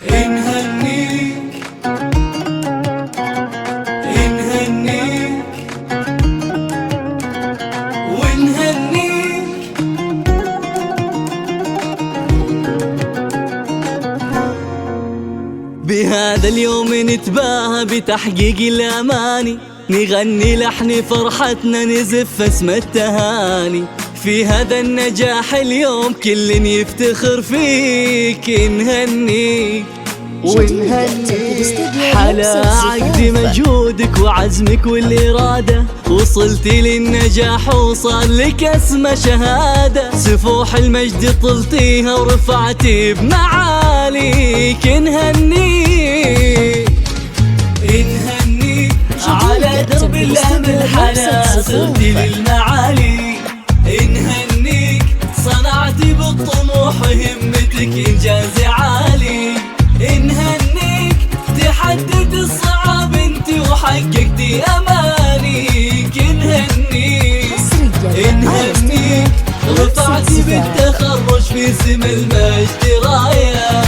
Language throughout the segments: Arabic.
نهنيك نهنيك ونهنيك بهذا اليوم نتباهى بتحقيق الأماني، نغني لحن فرحتنا نزف اسم التهاني. في هذا النجاح اليوم كل يفتخر فيك، نهنيك ونهنيك. حلا عقد مجهودك وعزمك والإرادة، وصلتي للنجاح وصار لك اسم شهادة. سفوح المجد طلتيها ورفعتي بمعاليك، نهنيك نهنيك. على درب الأمل حلا صرتي للمعالي، نهنيك. صنعتي بالطموح همتك إنجاز عالي، نهنيك. تحديت الصعاب انت وحققتي أمانيك، نهنيك نهنيك. رفعتي بالتخرج في سم المجد راية،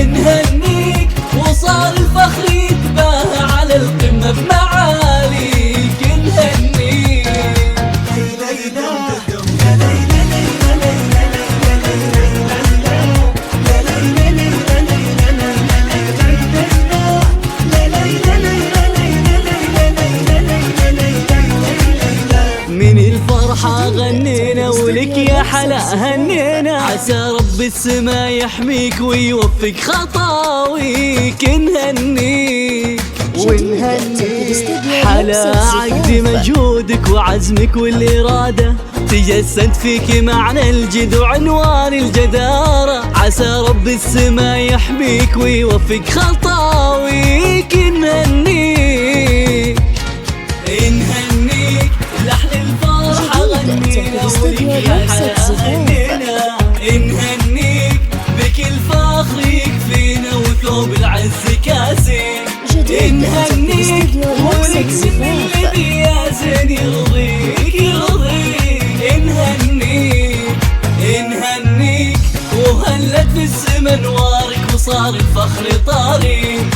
نهنيك. وصار الفخر يتباهى على القمة بمعاليك، نهنيك. من الفرحة غنينا ولك يا حلا هنينا، عسى رب السما يحميك ويوفق خطاويك، نهنيك ونهنيك. حلا عقد مجهودك وعزمك والإرادة، تجسد فيك معنى الجد وعنوان الجدارة. عسى رب السما يحميك ويوفق خطاويك، نهنيك نهنيك. لحن الفرحة غنينا ولك يا حلا هنينا، نهنيك. بكل فخر يكفينا وثوب العز كاسيك، نهنيك. ولك سن الذي يا زين يرضيك يرضيك، نهنيك نهنيك. وهلت في السما نوارك وصار الفخر طاريك،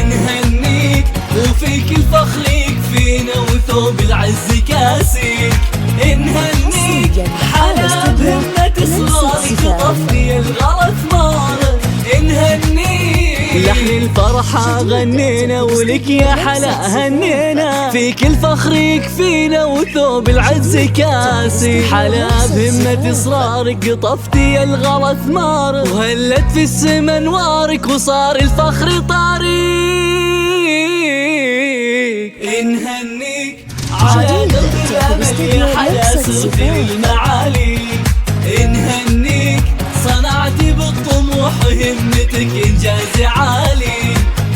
نهنيك. وفيك الفخر يكفينا وثوب العز كاسيك، نهنيك. حلا بهمة إصرارك طفي الغلط مارك، نهنيك. لحن الفرحة غنينا ولك يا حلا هنينا، فيك الفخر يكفينا وثوب العز كاسي. حلا بهمة إصرارك طفتي الغلط ثمارك، وهلت في السما نوارك وصار الفخر طاريك، نهنيك. على درب الأمل يا حلا صرتي للمعالي، نهنيك. صنعتي بالطموح همتك إنجاز عالي،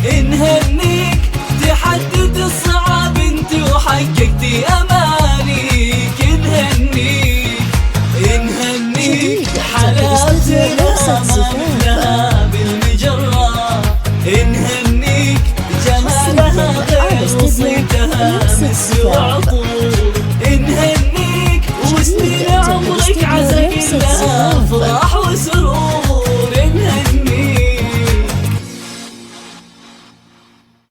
نهنيك. تحديت الصعاب انت وحققتي أمانيك، نهنيك نهنيك. حلاتنا ما مثلها بالمجرة، نهنيك. جمالها غير وصيتها مس وعطور،